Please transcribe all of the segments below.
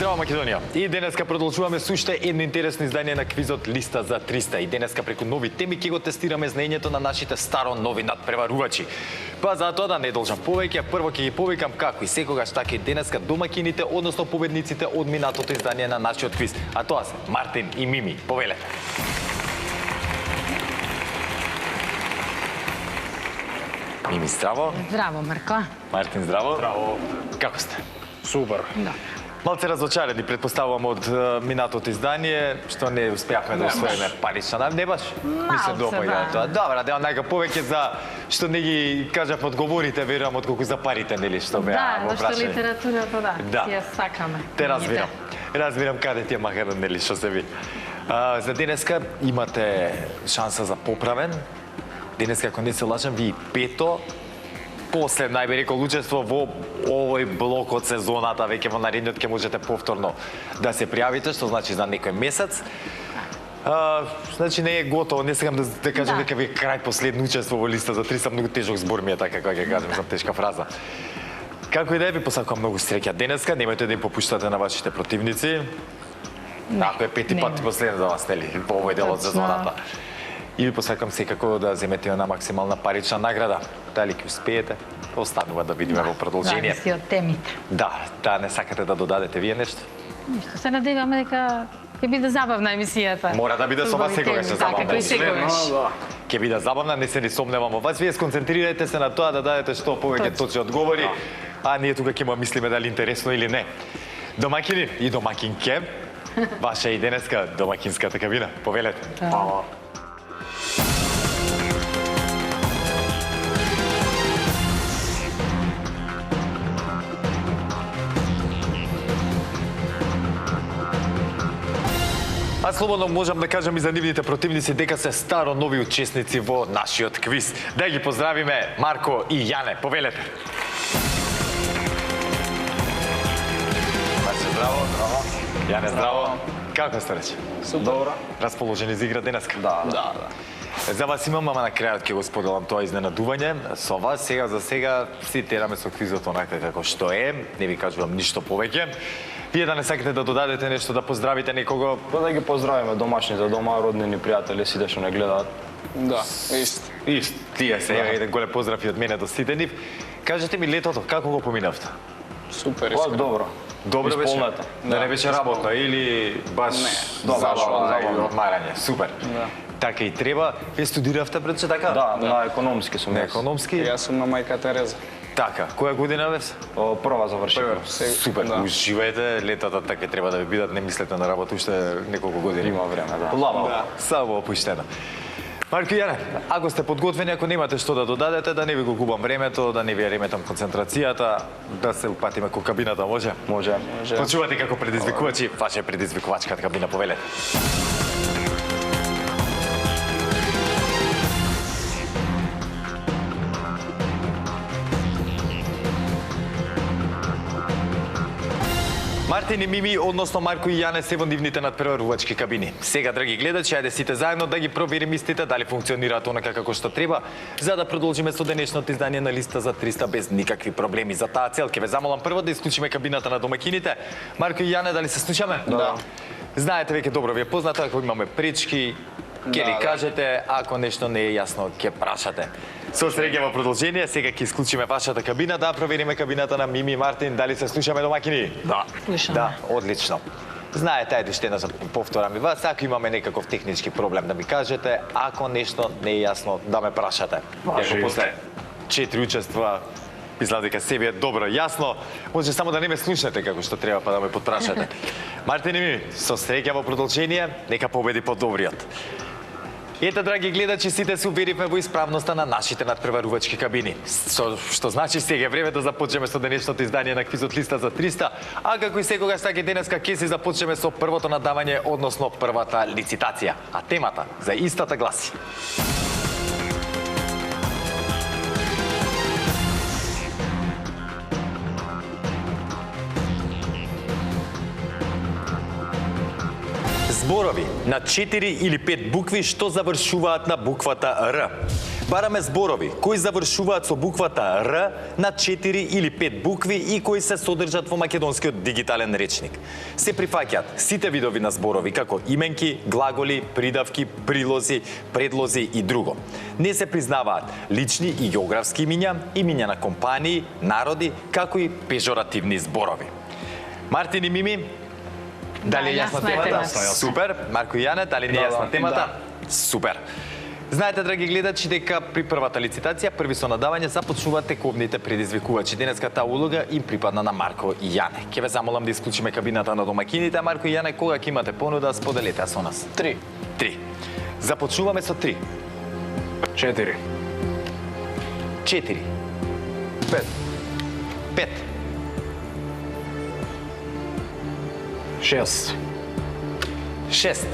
Здраво, Македонија! И денеска продолжуваме со уште едно интересно издание на квизот Листа за 300. И денеска преку нови теми ќе го тестираме знаењето на нашите старо-нови надпреварувачи. Па затоа да не должам повеќе, прво ќе ги повикам како и секогаш така и денеска домакините, односно победниците од минатото издание на нашиот квиз. А тоа се Мартин и Мими. Повелете! Мими, здраво. Здраво, Марко. Мартин, здраво. Здраво. Како сте? Супер. Да. Малце разочарени, предпоставувам, од минатото издание, што не успеавме да освоиме парична. Не баш? Ми се допаѓа тоа. Добра, да нека повеќе за што не ги кажав одговорите, верувам, отколку за парите, нели, што беа во прашање. Да, што литературата, да. Ја сакаме. Те разбирам. Разбирам каде ти е махер, нели, што се ви. За денеска имате шанса за поправен. Денеска, ако не се лажам, ви пето после најби рекол учество во овој блок од сезоната, веќе во наредниот ќе можете повторно да се пријавите, што значи за некој месец. Значи не е готово, не сакам да кажам дека ви крај последно учество во Листа за 300, многу тежок збор ми е така кога ќе кажам за тешка фраза. Како и да е, ви посакувам многу среќа денеска, немајте да им попуштате на вашите противници. Ако е пети пат последен за вас, нели, во овој дел од сезоната. И ви посакам секако да земете една максимална парична награда. Дали ќе успеете, останува да видиме во продолжение. Зависи од темите. Да, не сакате да додадете вие нешто? Ништо, се надеваме дека ќе биде забавна емисијата. Мора да биде со вас секогаш забавна. Така, кој секогаш. Ќе биде забавна, не се ни сомневам во вас. Вие сконцентрирате се на тоа да дадете што повеќе точни одговори, а ние тука ќе му мислиме дали интересно или не. Домакини и домакинке, ваша и денеска домакинската кабина. Повелете. А слободно можам да кажам и за нивните противници дека се старо нови учесници во нашиот квиз. Да ги поздравиме Марко и Јане. Повелете. Марко, здраво. Јане, здраво. Како сте рече? Добро. Расположени за игра денеска? Да. За вас имам, ама на крајот ќе го споделам тоа изненадување. Со вас сега си тераме со квизот онака како што е. Не ви кажувам ништо повеќе. Вие да не сакате да додадете нешто, да поздравите некого? Па да ги поздравиме домашните дома, роднини, пријатели, сите што не гледаат. Да, ист. Тие се, еден голем поздрав и од мене до сите нив. Кажете ми летото, како го поминавте? Супер, искрено. Добро. Добро беше? Исполнете. Да не беше работно или баш забава и одмарање? Супер. Така и треба. Вие студиравте пред се така? Да, на економски сум. На економски? Јас сум на Мајка Тереза. Така, која година бев? Прва завршив. Супер, уживајте, летата така треба да ви бидат, не мислете на работа уште неколку години. Има време, да. Лаво, само опуштено. Марко и Јане, ако сте подготвени, ако немате што да додадете, да не ви го губам времето, да не ви реметам концентрацијата, да се упатиме ко кабината, може? Може. Почувате како предизвикувачи, ваша е предизвикувачката кабина, повелете. Мартин и Мими, односно Марко и Јане, се во нивните надпреварувачки кабини. Сега, драги гледачи, ајде сите заедно да ги провериме истите дали функционираат онака како што треба, за да продолжиме со денешното издание на Листа за 300 без никакви проблеми. За таа цел ќе ве замолам прво да исклучиме кабината на домакините. Марко и Јане, дали се слушаме? Да. Знаете веќе добро ви е познато, ако имаме пречки, ќе ли кажете, ако нешто не е јасно, ќе прашате. Со среќа во продолжение, сега ќе исклучиме вашата кабина, да провериме кабината на Мими и Мартин, дали се слушаме домакини? Да. Слушаме. Да, одлично. Знаете, ајде уште еднаш повторам и вас, ако имаме некаков технички проблем да ми кажете, ако нешто не е јасно, да ме прашате. Ако после 4 учества изгледа дека себе е добро јасно, може само да не ме слушнете како што треба, па да ме потпрашате. Мартин и Мими, со среќа во продолжение, нека победи подобриот. Ете, драги гледачи, сите се уверивме во исправноста на нашите надпреварувачки кабини. Што значи сега е време да започнеме со денешното издание на квизот Листа за 300, а како и секогаш така и денеска ќе си започнеме со првото надавање, односно првата лицитација. А темата за истата гласи: зборови на 4 или 5 букви што завршуваат на буквата Р. Бараме зборови кои завршуваат со буквата Р на 4 или 5 букви и кои се содржат во македонскиот дигитален речник. Се прифаќаат сите видови на зборови како именки, глаголи, придавки, прилози, предлози и друго. Не се признаваат лични и географски имиња, имиња на компании, народи, како и пежоративни зборови. Мартин и Мими, дали е јасна темата? Супер. Марко и Јане, дали не е јасна темата? Супер. Знаете, драги гледачи, дека при првата лицитација, први со надавање, започнуваат тековните предизвикувачи. Денеска таа улога им припадна на Марко и Јане. Ќе ве замолам да исклучиме кабината на домакините. Марко и Јане, кога ќе имате понуда, споделете со нас. 3. 3. Започнуваме со 3. 4. 4. 5. 5. 6. 6.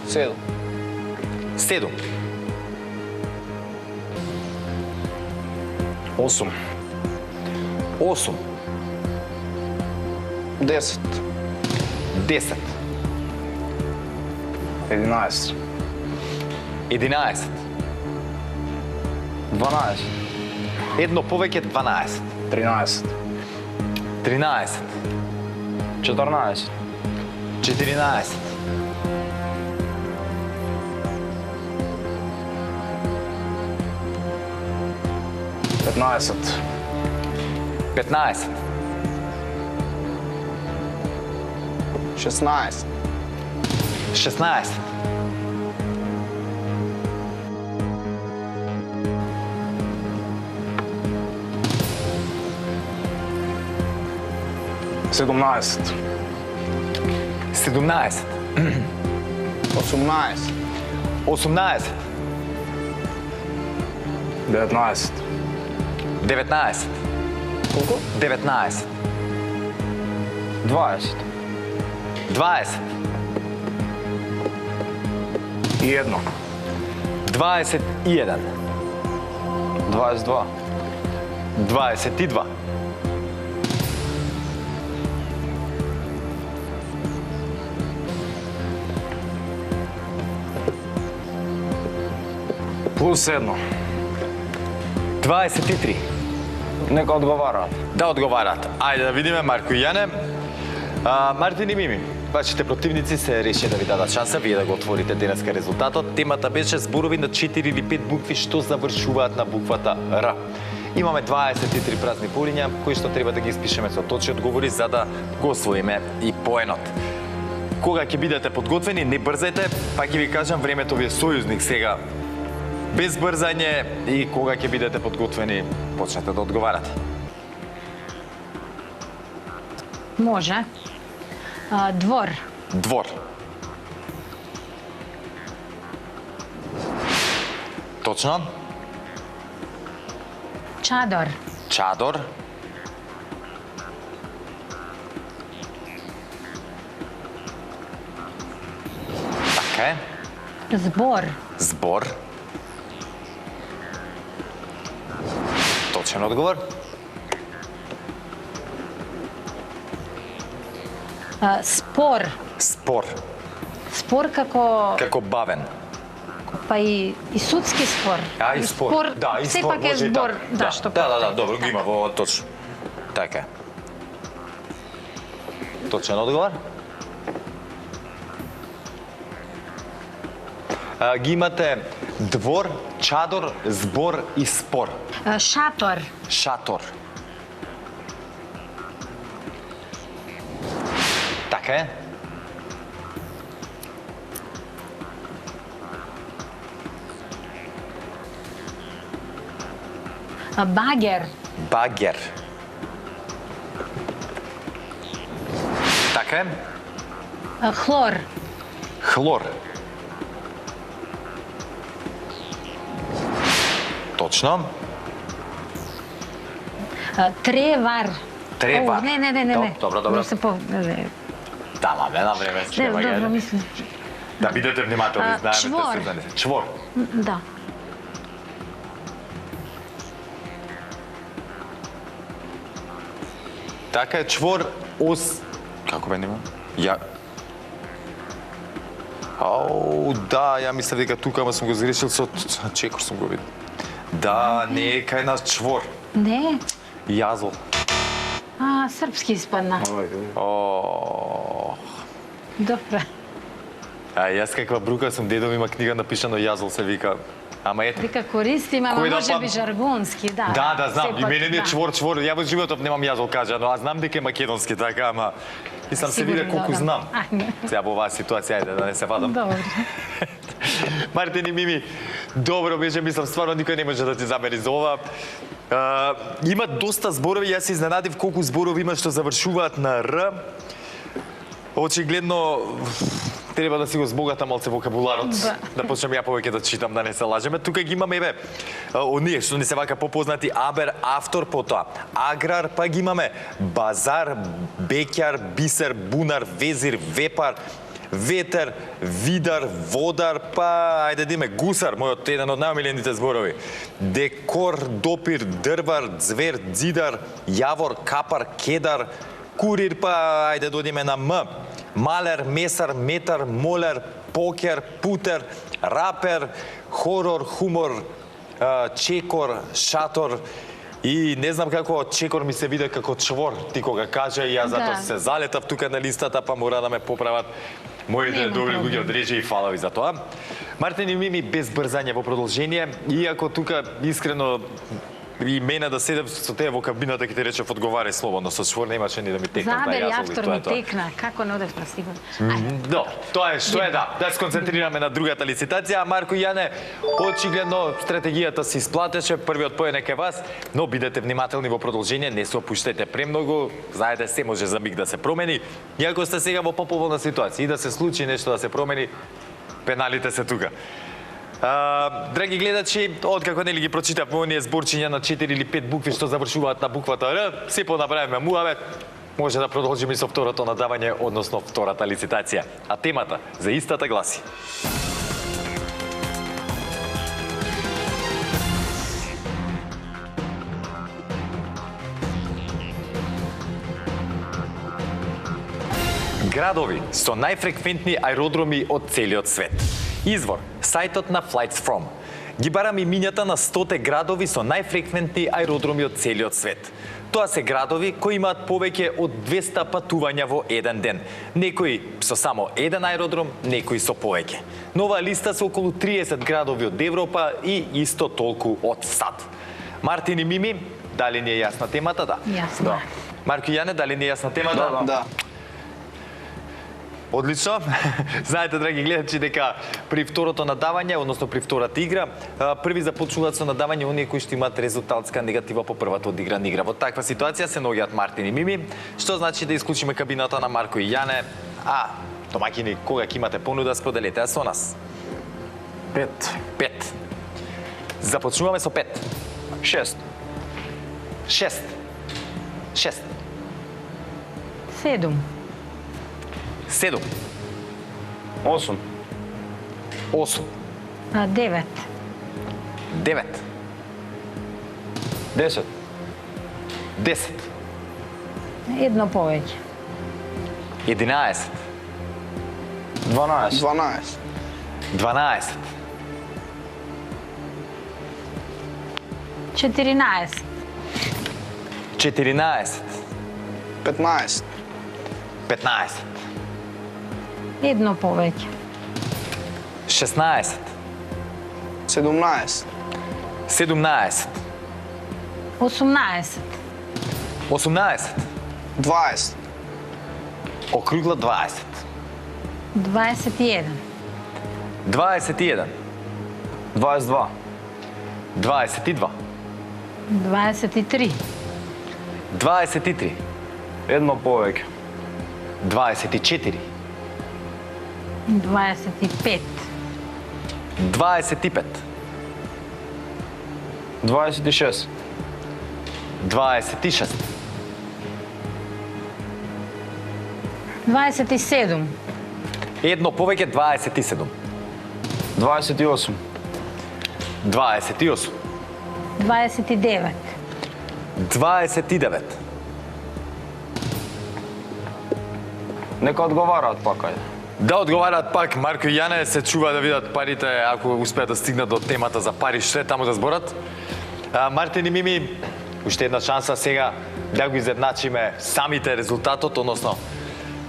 7. 7. 8. 8. 10. 10. 11. 11. 12. Едно повеќе 12. 13. 13. 14. 14. 15. 15. 16. 16. 17. 17. 18. 18. 19. 19. Колку? 19. 20. 20. И едно. 21. 22. 22. Плюс едно. 23. Нека одговараат. Да одговарат. Ајде да видиме Марко и Јане. Мартин и Мими, вашите противници се реши да ви дадат шанса вие да го отворите денеска резултатот. Темата беше зборови на 4 или 5 букви што завршуваат на буквата Р. Имаме 23 празни полиња кои што треба да ги испишеме со точни одговори за да го освоиме и поенот. Кога ќе бидете подготвени, не брзајте, па ќе ви кажам, времето ви е сојузник сега. Без брзање и кога ќе бидете подготвени, почнете да одговарате. Може. Двор. Двор. Точно. Чадор. Чадор. Така е. Збор. Збор. Точен одговор. Спор. Спор. Спор како Како бавен. па и судски спор. И спор. Да, и спор. Сепак е може и збор, така. да, што Да, добро, го има во точно. Така е. Точен одговор. Ги имате двор, чадор, збор и спор. Шатор. Шатор. Така е. Багер. Багер. Така е. Хлор. Хлор. Точно. Тревар. Тревар. О, не. Добро. Да се по... Да, маме, на време се Не, добро, мислам. Да бидете внимателни, знаеме чвор. да се занесе. Чвор. Да. Така е, чвор, ос... Како бе нема? Ау, да, ја мислев дека тука, ама сум го згрешил со чекор сум го видел. Да, не е кај нас чвор. Не. Јазол. Српски испадна. О. Добре. А јас каква брука сум, дедо ми има книга напишано Јазол се вика. Ама ете. Вика користим, ама Кој да може па- би жаргонски, да. Да, знам. И Сепак, мене ми е да. чвор. Ја во животот немам јазол кажа, но аз знам дека е македонски така, ама мислам се виде Сигурно, колку да. знам. Ајде. Сега во оваа ситуација ајде да не се вадам. Добре. Мартин и Мими, добро беше, мислам стварно никој не може да ти замери за ова. Има доста зборови, јас се изненадив колку зборови има што завршуваат на Р. Очигледно треба да си го збогатам малце вокабуларот, да почнем ја повеќе да читам, да не се лажеме. Тука ги имаме оние што не се вака попознати абер, автор, потоа аграр, па ги имаме базар, беќар, бисер, бунар, везир, вепар, ветер, видар, водар, па ајде да име гусар, мојот еден од најомилените зборови. Декор, допир, дрвар, звер, дзидар, јавор, капар, кедар, курир, па ајде да одиме на М. Малер, месар, метар, молер, покер, путер, рапер, хорор, хумор, чекор, шатор. И не знам како чекор ми се виде како чвор, ти кога кажа, и јас затоа Да. се залетав тука на листата, па мора да ме поправат моите Нема добри проблем. луѓе од Режи и фала ви за тоа. Мартин и Мими без брзање во продолжение, иако тука искрено и мене да седев со тебе во кабината ќе ти речев одговарај слободно, со чвор немаше ни да ми текнат да Забери јазол и автор тоа ми е тоа. текна, како не одев на сигурно. Ајде. Да, тоа е што е да. Да се концентрираме на другата лицитација. Марко и Јане, очигледно стратегијата се исплатеше, првиот поен е кај вас, но бидете внимателни во продолжение, не се опуштете премногу, знаете се може за миг да се промени. Иако сте сега во поповолна ситуација и да се случи нешто да се промени, пеналите се тука. Драги гледачи, откако нели ги прочитавме оние зборчиња на 4 или 5 букви што завршуваат на буквата Р, се понаправиме муавет, може да продолжиме со второто надавање, односно втората лицитација. А темата за истата гласи: градови со најфреквентни аеродроми од целиот свет. Извор, сајтот на Flights From. Ги барам имињата на 100 градови со најфреквентни аеродроми од целиот свет. Тоа се градови кои имаат повеќе од 200 патувања во еден ден. Некои со само еден аеродром, некои со повеќе. На оваа листа се околу 30 градови од Европа и исто толку од САД. Мартин и Мими, дали ни е јасна темата? Да. Јасно. Да. Марко и Јане, дали ни е јасна темата? Да. Одлично. Знаете, драги гледачи, дека при второто надавање, односно при втората игра, први започнуваат со надавање оние кои што имаат резултатска негатива по првата одиграна игра. Во таква ситуација се наоѓаат Мартин и Мими, што значи да исклучиме кабината на Марко и Јане. Домаќини, кога ќе имате понуда, споделете ја со нас. 5. 5. Започнуваме со 5. 6. 6. 6. 7. 7. 8. 8. 9. 9. 10. 10. Едно повеќе. 11. 12. 12. 12. 14. 14. 15. 15. Едно повеќе. 16. 17. 17. 18. 18. 20. Округла 20. 21. 21. 22. 22. 23. 23. Едно повеќе. 24. 25. 25. 26. 26. 27. Едно повеќе 27. 28. 28. 29. 29. Нека одговараат пак, ајде. Да одговарат пак Марко и Јане, се чува да видат парите ако успеат да стигнат до темата за пари, што е таму да зборат. Мартин и Мими, уште една шанса сега да го изедначиме самите резултатот, односно,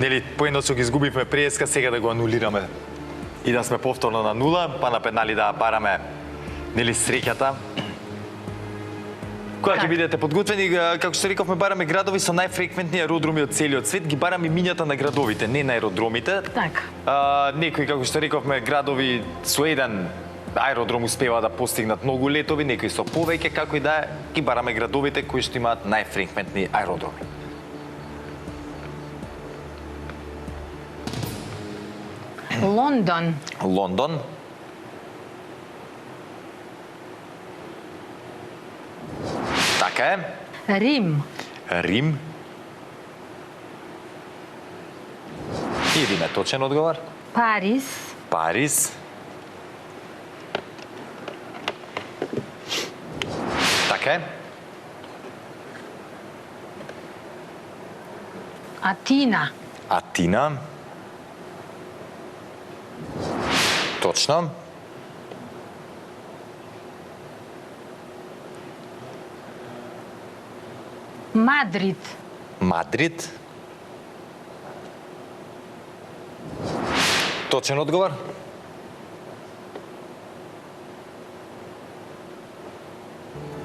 нели, поедно што ги изгубивме преска, сега да го анулираме и да сме повторно на нула, па на пенали да бараме, нели, среќата. Кога ќе бидете подготвени, како што рековме, бараме градови со најфреквентни аеродроми од целиот свет, ги бараме имињата на градовите, не на аеродромите. Така. Некои, како што рековме, градови со еден аеродром успева да постигнат многу летови, некои со повеќе, како и да е, ги бараме градовите кои што имаат најфреквентни аеродроми. Лондон. Лондон. Така е. Рим. Рим. И Рим е точен одговор. Париз. Париз. Така е. Атина. Атина. Точно. Мадрид. Мадрид. Точен одговор.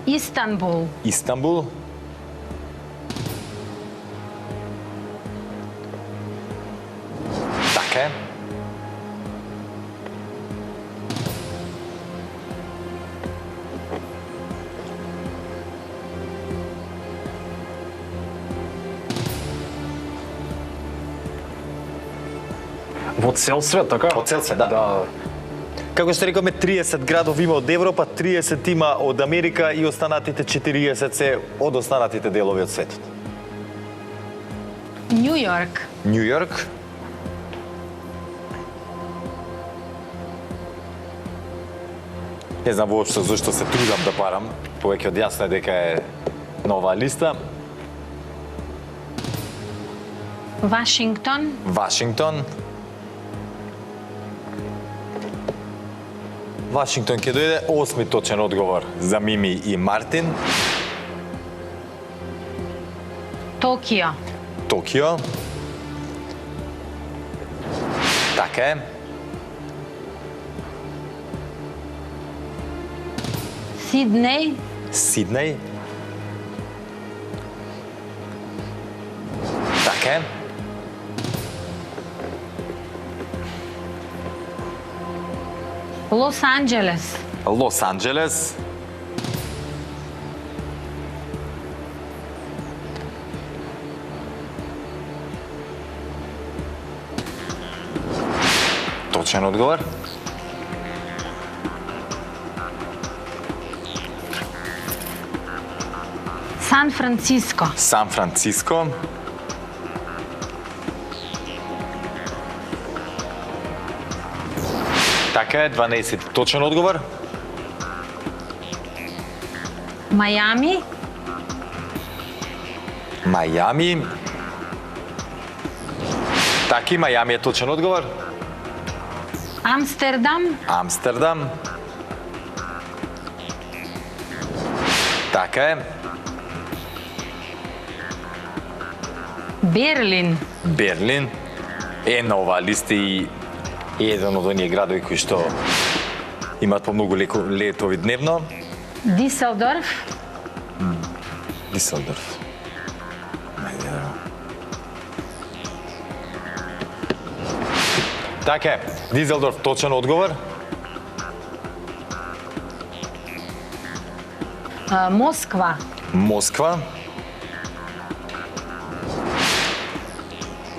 Истанбул. Истанбул. Така е. Во цел свет, така? Од цел свет, да. Како што рековме, 30 градови има од Европа, 30 има од Америка и останатите 40 се од останатите делови од светот. Нью Йорк. Нью Йорк. Не знам воопшто зашто се трудам да парам, повеќе од јасно е дека е на оваа листа. Вашингтон. Вашингтон. Вашингтон ќе дојде 8 точен одговор за Мими и Мартин. Токио. Токио. Така е. Сиднеј. Сиднеј. Така е. Лос Анџелес. Лос Анџелес. Точен одговор. Сан Франциско. Сан Франциско. Така е, 12 точен одговор. Мајами. Мајами. Така и Мајами е точен одговор. Амстердам. Амстердам. Така е. Берлин. Берлин е на оваа листа и еден од оние градови кои што имаат помногу летови дневно. Диселдорф. Диселдорф. Така е, Дизелдорф точен одговор. Москва. Москва.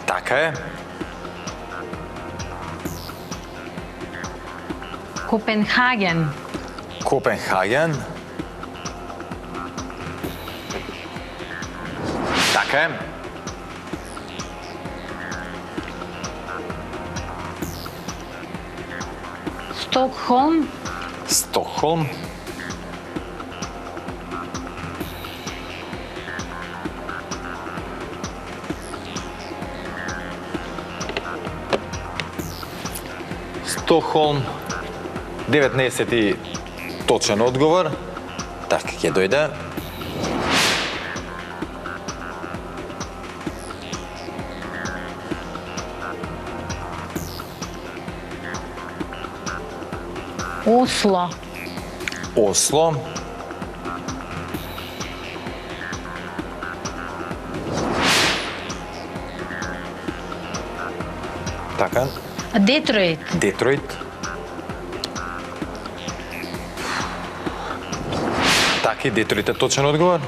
Така е. Копенхаген. Копенхаген. Така е. Стокхолм. Стокхолм. Стокхолм, 19 точен одговор. Така ќе дојде. Осло. Осло. Така. Детройт. Детройт. Така и Детройт е точен одговор.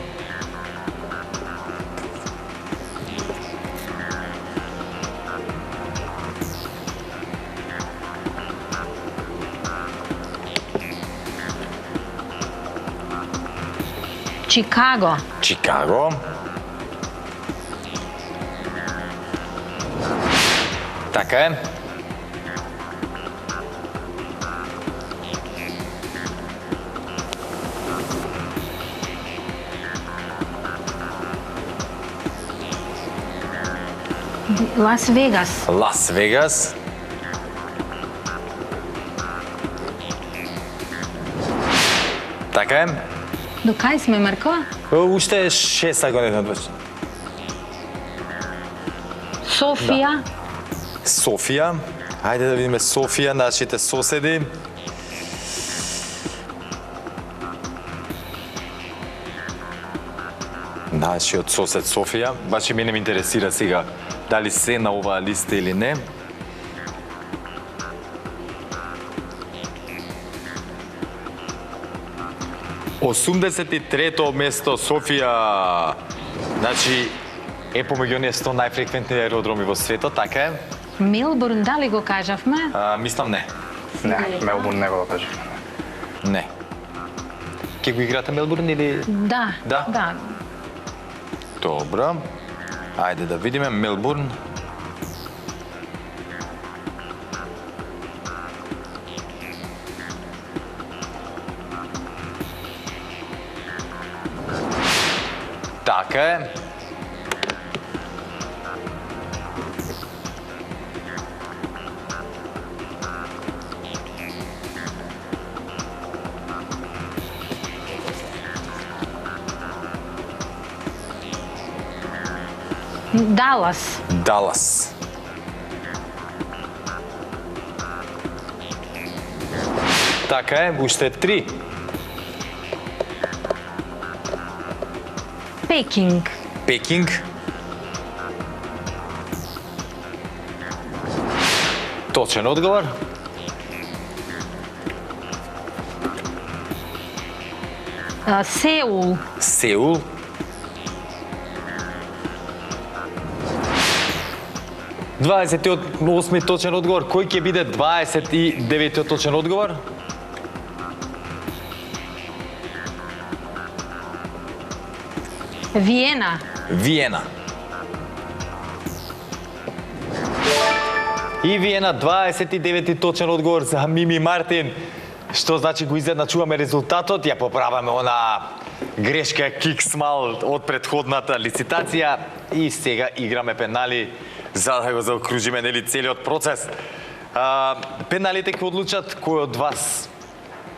Чикаго. Чикаго. Така е. Лас Вегас. Лас Вегас. Така е. До кај сме, Марко? Уште 6 секунди на две. Софија. Софија. Хајде да видиме Софија, нашите соседи. Нашиот сосед Софија. Баш и мене ме интересира сега дали се на оваа листа или не. ...83-то место Софија. Значи, е помеѓу оние 100 најфреквентни аеродроми во светот, така е? Мелбурн, дали го кажавме? Мислам не. Не, Мелбурн не го кажа. Не. Ке го играте Мелбурн или... Да. Да? Да. Добро. Ајде да видиме Мелбурн. Така е. Далас. Далас. Така е, уште 3. Пекинг. Пекинг. Точен одговор. Сеул. Сеул. Дваесетиот 8 точен одговор. Кој ќе биде 29 точен одговор? Виена. Виена. И Виена 29 точен одговор за Мими Мартин. Што значи го изедначуваме резултатот, ја поправаме она грешка киксмал од претходната лицитација и сега играме пенали за да го заокружиме нели целиот процес. Пеналите ќе одлучат кој од вас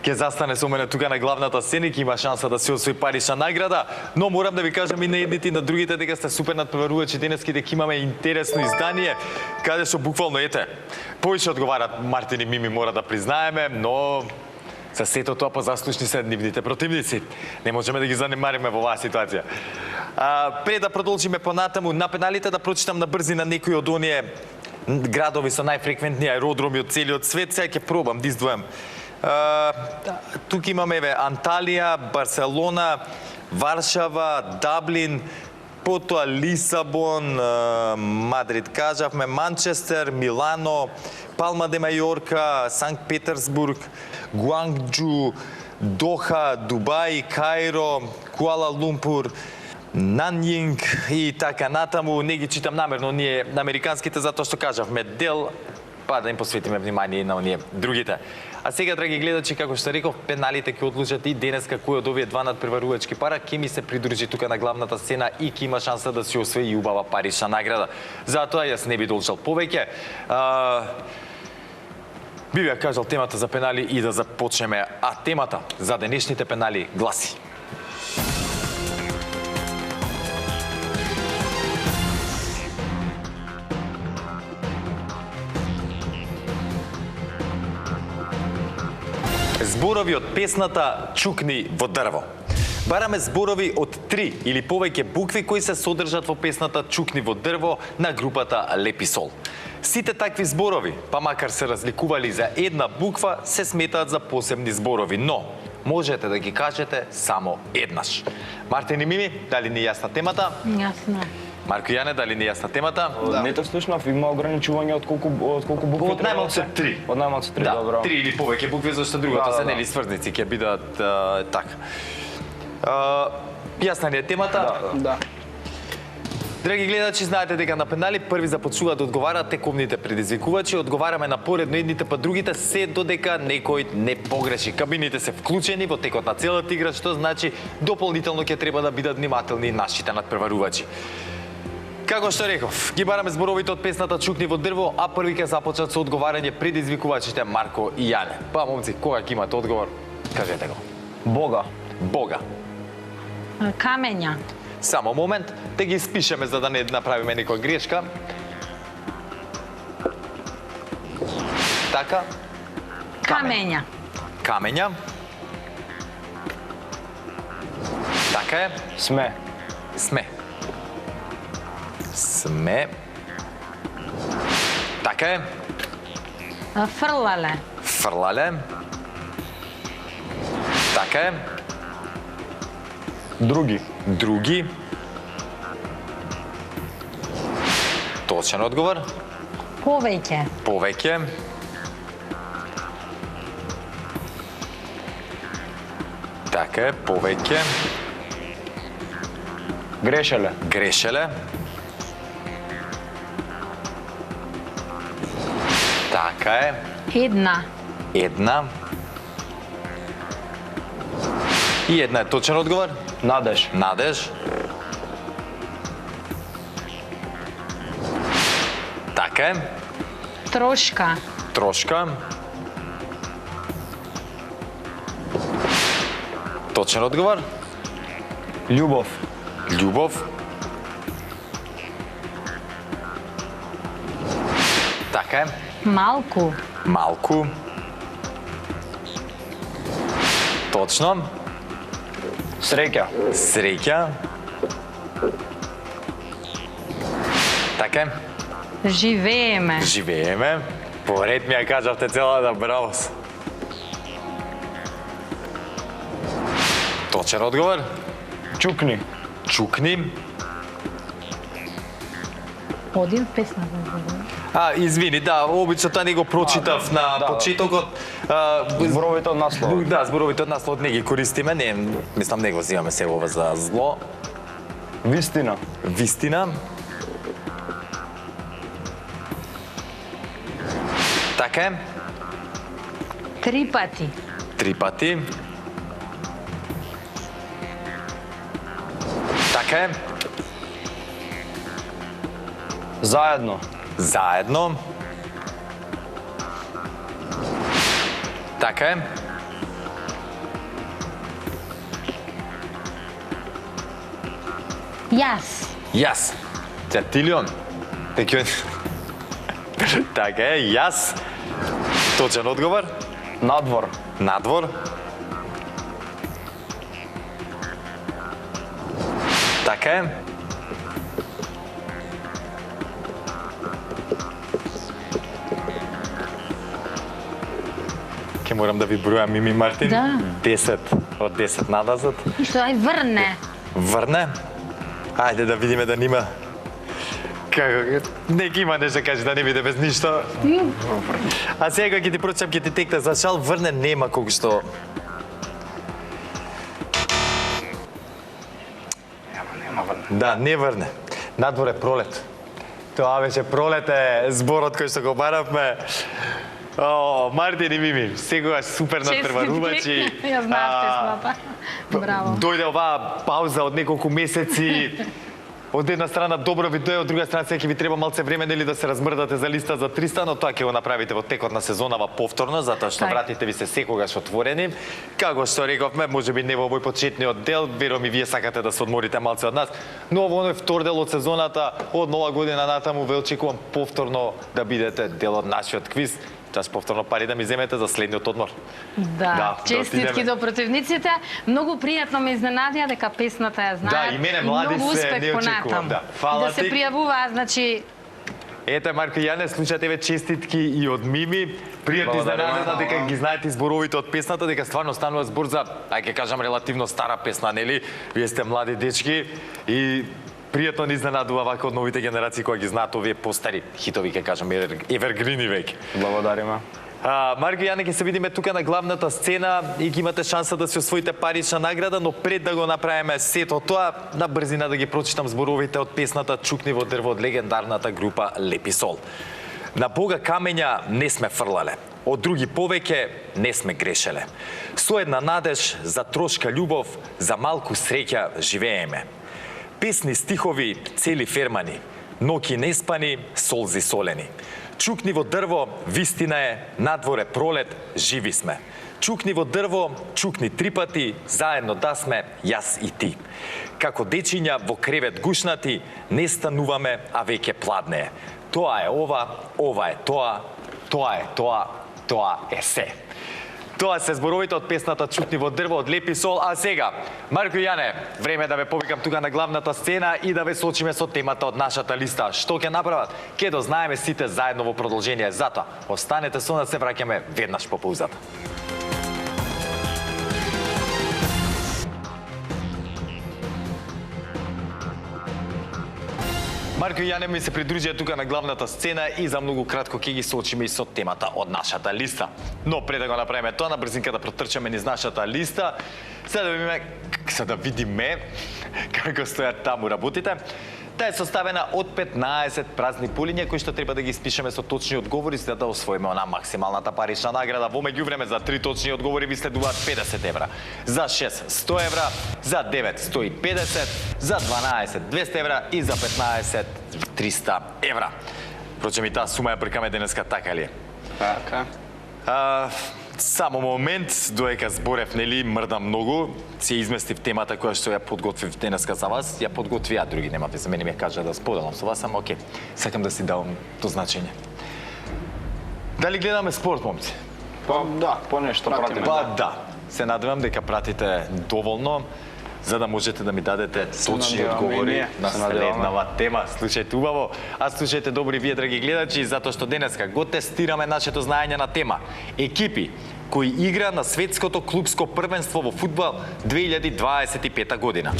ќе застане со мене тука на главната сцена и ќе има шанса да се освои парична награда, но морам да ви кажам и на едните и на другите дека сте супер надпреварувачи денески, дека имаме интересно издание каде што буквално ете повеќе одговарат Мартин и Мими, мора да признаеме, но за сето тоа позаслучни се нивните противници. Не можеме да ги занемариме во оваа ситуација. Пред да продолжиме понатаму на пеналите, да прочитам на брзина некои од оние градови со најфреквентни аеродроми од целиот свет. Сега ќе пробам да издвојам. Тука имаме Анталија, Барселона, Варшава, Даблин, потоа Лисабон, Мадрид кажавме, Манчестер, Милано, Палма де Мајорка, Санкт Петерсбург, Гуангџу, Доха, Дубај, Каиро, Куала Лумпур, Нанјинг и така натаму. Не ги читам намерно ние на американските затоа што кажавме дел, па да им посветиме внимание и на оние другите. А сега, драги гледачи, како што реков, пеналите ќе одлучат и денеска кој од овие два надпреварувачки пара ќе ми се придружи тука на главната сцена и ќе има шанса да си освои и убава парична награда. Затоа јас не би должал повеќе. Би ја кажал темата за пенали и да започнеме, а темата за денешните пенали гласи. Зборови од песната "Чукни во дрво". Бараме зборови од 3 или повеќе букви кои се содржат во песната "Чукни во дрво" на групата Леписол. Сите такви зборови, па макар се разликували за една буква, се сметаат за посебни зборови, но можете да ги кажете само еднаш. Мартин и Мими, дали ни е јасна темата? Јасно. Марко и Јане, дали ни е јасна темата? Не те слушнав, има ограничување од колку букви Од најмалку 3. Од најмалку 3, Да, добро. 3 или повеќе букви, зашто другото Да, се да. нели сврзници ќе бидат така. Јасна ни е темата. Да. Драги гледачи, знаете дека на пенали први започнуваат да одговараат тековните предизвикувачи, одговараме на поредно едните па другите се додека некој не погреши. Кабините се вклучени во текот на целата игра, што значи дополнително ќе треба да бидат внимателни нашите надпреварувачи. Како што реков, ги бараме зборовите од песната "Чукни во дрво", а први ќе започнат со одговарање предизвикувачите Марко и Јане. Па момци, кога ќе имате одговор? Кажете го. Бога. Бога. Камења. Само момент, да ги спишеме за да не направиме некоја грешка. Така. Камења. Камења. Така е. Сме. Сме. Сме. Така е. Фрлале. Фрлале. Така е. Други. Други. Точен одговор. Повеќе. Повеќе. Така е, повеќе. Грешеле. Грешеле. Така е. Една. Една. И една е точен одговор. Надеж. Надеж. Така е. Трошка. Трошка. Точен одговор. Љубов. Љубов. Така е. Малку. Малку. Точно. Среќа. Среќа. Така е. Живееме. Живееме. Поред ми ја кажавте целата, браво. Точен одговор. Чукни. Чукни. Один песна. Извини, да, обично тоа не го прочитав на да. почетокот. Зборовите од наслов. Да, зборовите од наслов не ги користиме, не, мислам не го взимаме се ова за зло. Вистина. Вистина. Така е. 3 пати. 3 пати. Така е. Заедно. Заедно. Така е. Јас. Јас. Цетилион. Така е, јас. Точен одговор. Надвор. Надвор. Така е. Ке морам да ви бројам, Мими Мартин. Да. 10 од 10 надазад. Што ај врне. Врне. Ајде да видиме да нима. Како, неки има нешто да каже да не биде без ништо. А сега ќе ти прочитам, ќе ти текне за шал, врне нема колку што. Нема врне. Да, не врне. Надвор е пролет. Тоа беше пролет е зборот кој што го баравме. О, Мартин и Мими, сегогаш супер надпреварувачи. Ја знаеш, папа. Браво. Дојде оваа пауза од неколку месеци. од една страна добро ви дое, од друга страна сега ќе ви треба малце време нели да се размрдате за листа за 300, но тоа ќе го направите во текот на сезонава повторно, затоа што Така. вратите ви се секогаш отворени. Како што рековме, можеби не во овој почетниот дел, верувам и вие сакате да се одморите малце од нас, но во оној втор дел од сезоната, од нова година натаму ве очекувам повторно да бидете дел од нашиот квиз. Чаш повторно пари да ми земете за следниот одмор. Да, честитки отидеме. до противниците. Многу пријатно ме изненадија дека песната ја знаат. Да, и мене млади Многу се успех не очекувам, понатаму. да. И Фала да се ти. пријавуваат, значи Ете, Марко и Јане, слушајте тебе честитки и од Мими. Пријатно изненадена дека ги знаете зборовите од песната, дека стварно станува збор за, ај ќе кажам, релативно стара песна, нели? Вие сте млади дечки и пријатно ни изненадува вака од новите генерации кои ги знаат овие постари хитови, ќе кажам, евергрини веќе. Благодариме. Марко и Јане, ќе се видиме тука на главната сцена и ќе имате шанса да се освоите парична награда, но пред да го направиме сето тоа, на брзина да ги прочитам зборовите од песната "Чукни во дрво" од легендарната група Лепи Сол. На Бога камења не сме фрлале, од други повеќе не сме грешеле. Со една надеж за трошка љубов, за малку среќа живееме. Песни стихови, цели фермани, ноки неспани, солзи солени. Чукни во дрво, вистина е, надворе пролет, живи сме. Чукни во дрво, чукни 3 пати, заедно да сме, јас и ти. Како дечиња во кревет гушнати, не стануваме, а веќе пладне е. Тоа е ова е тоа, тоа е тоа, тоа е се. Тоа се зборовите од песната "Чукни во дрво" од Лепи Сол. А сега, Марко и Јане, време е да ве повикам тука на главната сцена и да ве соочиме со темата од нашата листа. Што ќе направат? Ке дознаеме сите заедно во продолжение. Затоа, останете со нас, се враќаме веднаш по паузата. Марко и Јане ми се придружија тука на главната сцена и за многу кратко ќе ги соочиме и со темата од нашата листа. Но пред да го направиме тоа, на брзинка да протрчаме низ нашата листа, се да видиме како стојат таму работите. Таа е составена од 15 празни полиња кои што треба да ги испишеме со точни одговори за да освоиме она максималната парична награда. Во меѓувреме за 3 точни одговори ви следуваат 50 евра, за 6 100 евра, за 9 150, за 12 200 евра и за 15 300 евра. Впрочем и таа сума ја бркаме денеска, така ли е? Така. Само момент, доека зборев, нели, мрда многу, се изместив темата која што ја подготвив денеска за вас, ја подготвија други, нема веќе, мене ми ја кажа да споделам со вас, само окей, сакам да си давам то значење. Дали гледаме спорт, момци? Да, понешто пратиме. Па да, се надевам дека пратите доволно, за да можете да ми дадете точни надеваме и одговори ние. на Се надеваме. следнава тема. Слушајте убаво, а слушајте добри вие, драги гледачи, затоа што денеска го тестираме нашето знаење на тема екипи кои игра на светското клубско првенство во фудбал 2025 година.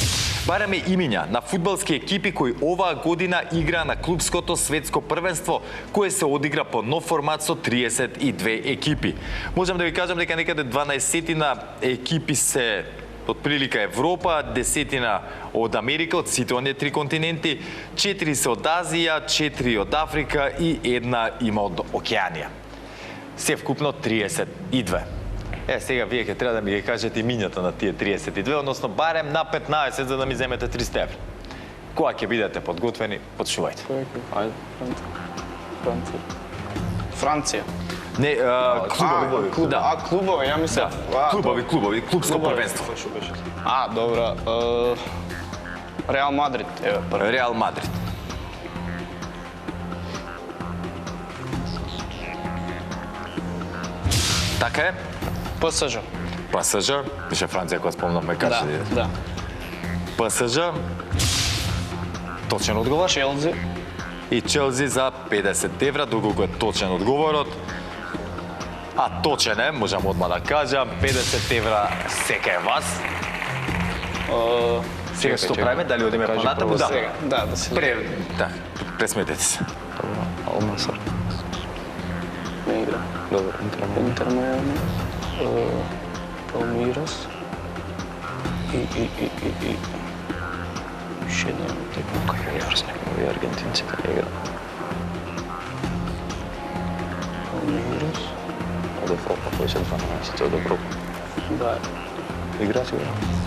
Бараме имиња на фудбалски екипи кои оваа година игра на клубското светско првенство, кое се одигра по нов формат со 32 екипи. Можам да ви кажам дека некаде 12 екипи се од прилика Европа, 10 од Америка, од сите оние 3 континенти, 4 се од Азија, 4 од Африка и 1 има од Океанија. Се вкупно 32. Сега вие ќе треба да ми ги кажете имињата на тие 32, односно барем на 15 за да ми земете 300 евра. Кога ќе бидете подготвени, почнувајте. Ајде, Франција. Франција. Не, клубови. Да. Клубови, ја мислам. Клубови, клубско првенство. Добро. Реал Мадрид, еве прв. Реал Мадрид. Така е? ПСЖ. ПСЖ, пише Франција која спомнавме каже. Да. ПСЖ. Точен одговор. Челси. И Челси за 50 евра, доколку е точен одговорот. А точен е, можам одма да кажам, 50 евра сека е вас. Сега што правиме, дали одиме понатаму? Да. Сега, да се. Пресметете се. Алмасар. Не игра. Добро, Интер Мајами. Палмирас. И. Уште една тема. Како јарс некои аргентинците игра. Палмирас. Од Европа, кои се 12 од Европа. Да. Игра си,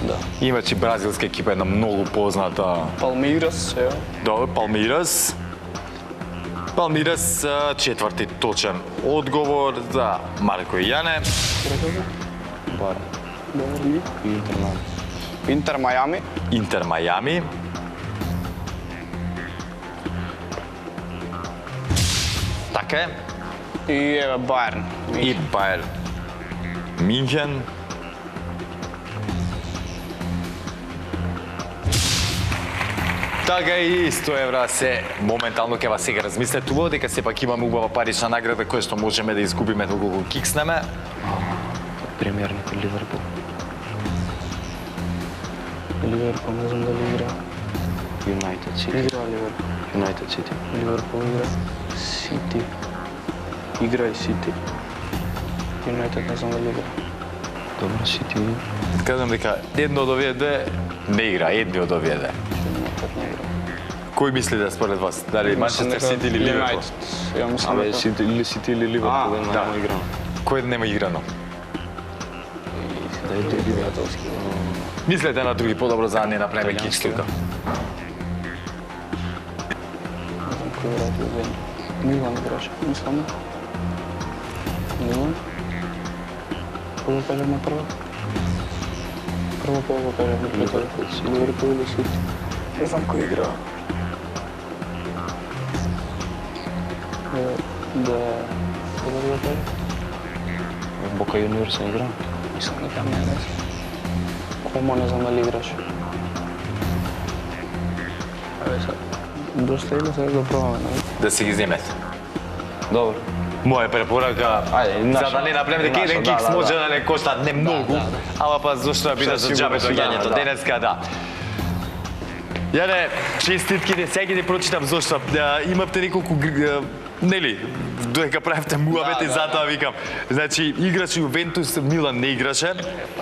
Да. Имачи бразилска екипа, една многу позната. Палмирас, ево. Добро, Палмирас. Палмирас, четврти точен одговор за Марко и Јане. Бар. Добар ми. И Интер Мајами. Интер Мајами. Интер Мајами. Така е. И еве Бајерн. И Бајер Минхен. Така и 100 евра се моментално ќе сега размислете убаво дека сепак имаме убава парична награда која што можеме да изгубиме доколку кикснеме. Премиерник Ливерпул. Ливерпул, не знам дали игра. Юнайтед Сити. Игра Ливерпул. Юнайтед Сити. Ливерпул игра. Сити. Игра и Сити. Юнайтед не знам дали игра. Добро, Сити. Кажам дека едно од овие две не игра, едни од овие две. Юнайтед не игра. Кој мисли да според вас? Дали Манчестер Сити или Ливерпул? Юнайтед. Ја мислам Абе, дека Сити или Ливерпул, А, нема играно. Кој нема играно? Да е други пријателски. Мислете на други подобро за да не направиме кик Италијански, тука. Не знам кој игра тоа. Милан играше, мислам. Милан. Кој го кажем на прво? Прво кој го кажем на Ливерпул, Сити. Ливерпул или Сити? Не знам кој игра. Да, кој го кажем? Бока Юниорс не игра. Мислам дека не знам. Комо не знам дали играше. Абе са, доста или сега да пробаме, нали? Да си ги земете. Добро. Моја препорака, Ајде, наша. за да не направиме дека Наша, еден да, кикс да, може да. да не кошта не многу, ама па зошто да биде за сигурно џабе си доаѓањето даме, да. денеска, да. Јане, честитки, сега ги прочитам зошто имавте неколку нели, додека правевте муабет и затоа викам. Значи, играше Јувентус, Милан не играше.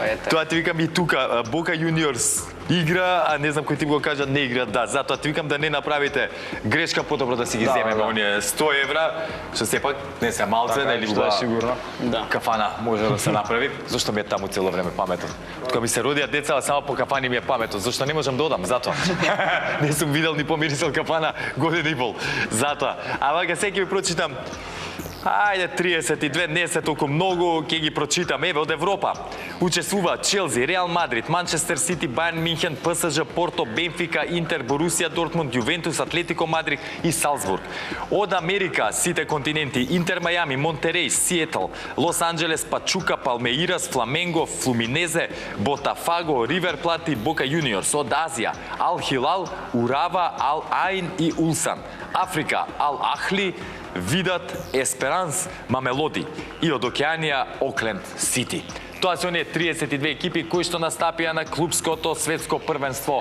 ете. Тоа ти викам и тука, Бока Јуниорс игра, а не знам кој ти го кажа не игра, да. Затоа ти викам да не направите грешка, подобро да си ги земеме да. оние 100 евра, што сепак не се малце, Така, нели, што е сигурно. Да. кафана може да се направи, зашто ми е таму цело време паметот. Кога ми се родија деца, само по кафани ми е паметот, зашто не можам да одам, затоа. Не сум видел ни помирисал кафана година и пол, затоа. Ама га секи ви прочитам, ајде 32, не се толку многу, ќе ги прочитам. Еве од Европа учествува Челси, Реал Мадрид, Манчестер Сити, Бајерн Минхен, ПСЖ, Порто, Бенфика, Интер, Борусија Дортмунд, Јувентус, Атлетико Мадрид и Салцбург. Од Америка сите континенти: Интер Мајами, Монтереј, Сиетл, Лос Анџелес, Пачука, Палмеирас, Фламенго, Флуминезе, Ботафаго, Ривер Плати, Бока Јуниорс. Од Азија: Ал Хилал, Урава, Ал Аин и Улсан. Африка: Ал Ахли, Видат, Есперанс, Мамелоди, и од Океанија Окленд Сити. Тоа се оние 32 екипи кои што настапија на клубското светско првенство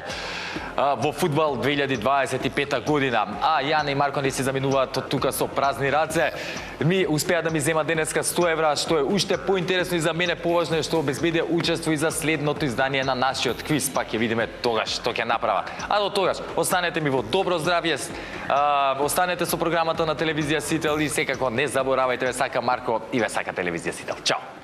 во фудбал 2025 година. А Јане и Марко не се заминуваат од тука со празни раце. Ми успеа да ми зема денеска 100 евра, што е уште поинтересно и за мене поважно е што обезбеди учество и за следното издание на нашиот квиз. Пак ќе видиме тогаш што ќе направат. А до тогаш, останете ми во добро здравје, останете со програмата на телевизија Сител и секако не заборавајте, ве сака Марко и ве сака телевизија Сител. Чао!